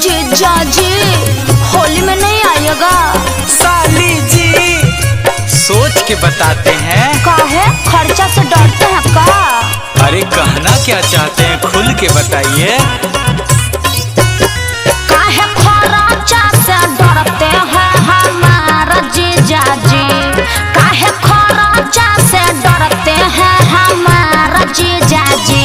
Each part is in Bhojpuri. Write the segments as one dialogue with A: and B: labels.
A: जीजा जी होली में नहीं आइएगा।
B: साली जी सोच के बताते हैं।
A: काहे खर्चा से डरते हैं का?
B: अरे कहना क्या चाहते हैं खुल के बताइए।
A: काहे खर्चा से डरते हैं हमारा जीजा जी? काहे खर्चा से डरते हैं हमारा जीजा जी?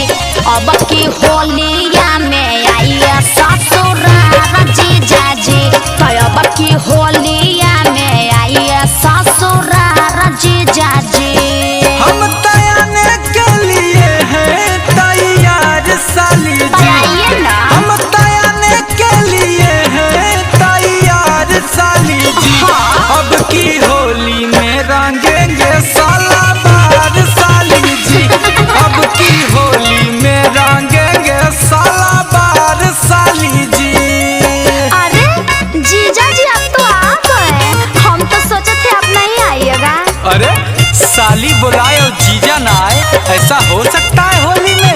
A: अब की होलिया में आइए ससुराल जीजा जी, तो अब की होलिया में आइए ससुराल जीजा जी।
B: हम तैयार के लिए हैं तैयार साली जी।
A: आइए ना।
B: हम तैयार के लिए हैं तैयार साली जी।
A: हाँ।
B: अब की होली में रंगेंगे साला बार साली जी। अब की होली में रंगेंगे साला बार साली जी।
A: अरे जीजा जी आप तो आ गए, हम तो सोचे थे आप नहीं आइएगा।
B: अरे साली बुलाए और जीजा ना आए, ऐसा हो सकता है होली में?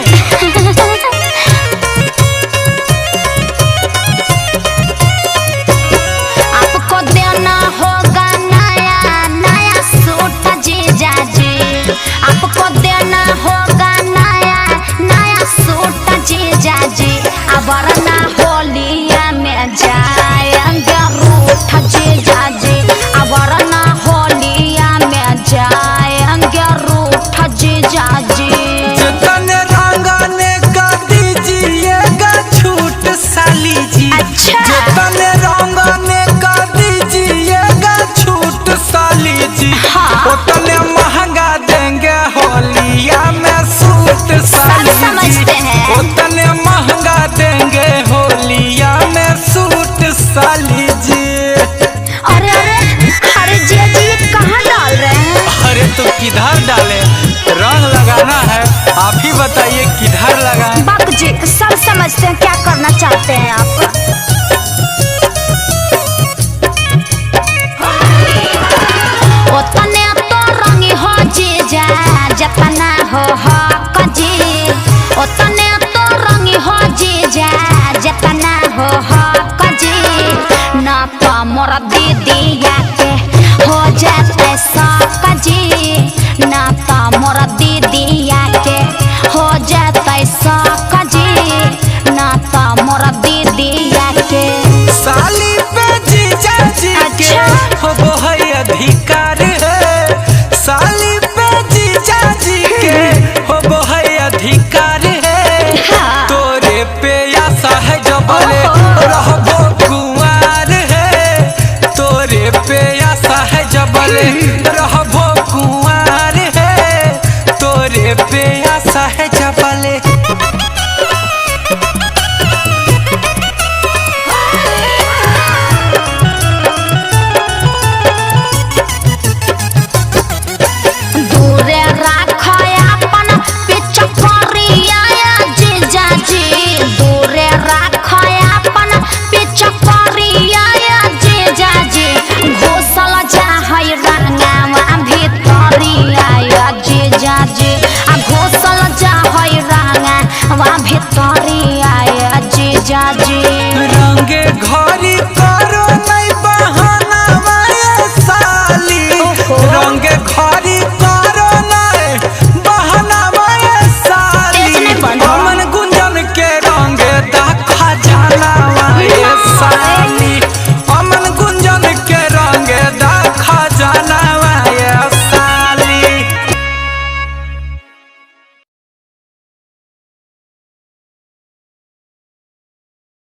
A: आपको देना होगा नया नया सूट जीजा जी, आपको देना होगा नया नया सूट जीजा जी। अब वरना होलिया में जाएंगे रूठ जीजा जी, अब वरना होलिया में जाएंगे रूठ जीजा जी।
B: जितने रंगाने का दीजिएगा छूट साली जी।
A: अच्छा।
B: जितने रंगाने का दीजिएगा छूट साली जी।
A: हाँ।
B: उतने महंगा देंगे होलिया में सूट साली
A: सब समझते
B: जी।
A: हैं।
B: उतने महंगा देंगे होलिया में सूट साली जी।
A: अरे अरे अरे जीजा जी ये कहाँ डाल रहे हैं?
B: अरे तो किधर डाले? रंग लगाना है, आप ही बताइए किधर लगाएं।
A: बाप जी सब समझते हैं क्या करना चाहते हैं आप। उतने तो रंगी हो जीजा जतना हो हक जी, उतने तो रंगी हो जीजा जतना हो हक जी। ना तो मोर दीदिया के हो जाते शक जी, ना तो मोर दीदिया के हो जाते शक जी, ना तो मोर दीदिया के।
B: साली पे जीजा जी के
A: अच्छा।
B: हो वो है अधिकार है। साली पे जीजा जी के हो वो है अधिकार है।
A: हाँ।
B: तोरे पे आशा है जबले
A: ओहो।
B: रहबो कुंवार है। तोरे पे आशा है जबले रहबो कुंवार है। तोरे पे आशा है जबले।
A: दूरे राखो अपन पिचकारिया जीजा जी, दूरे राखो अपन पिचकारिया जीजा जी। घुसल चाहे रंगवा भितरिया जीजा जी, आ घुसल चाहे रंगवा भितरिया जीजा जी।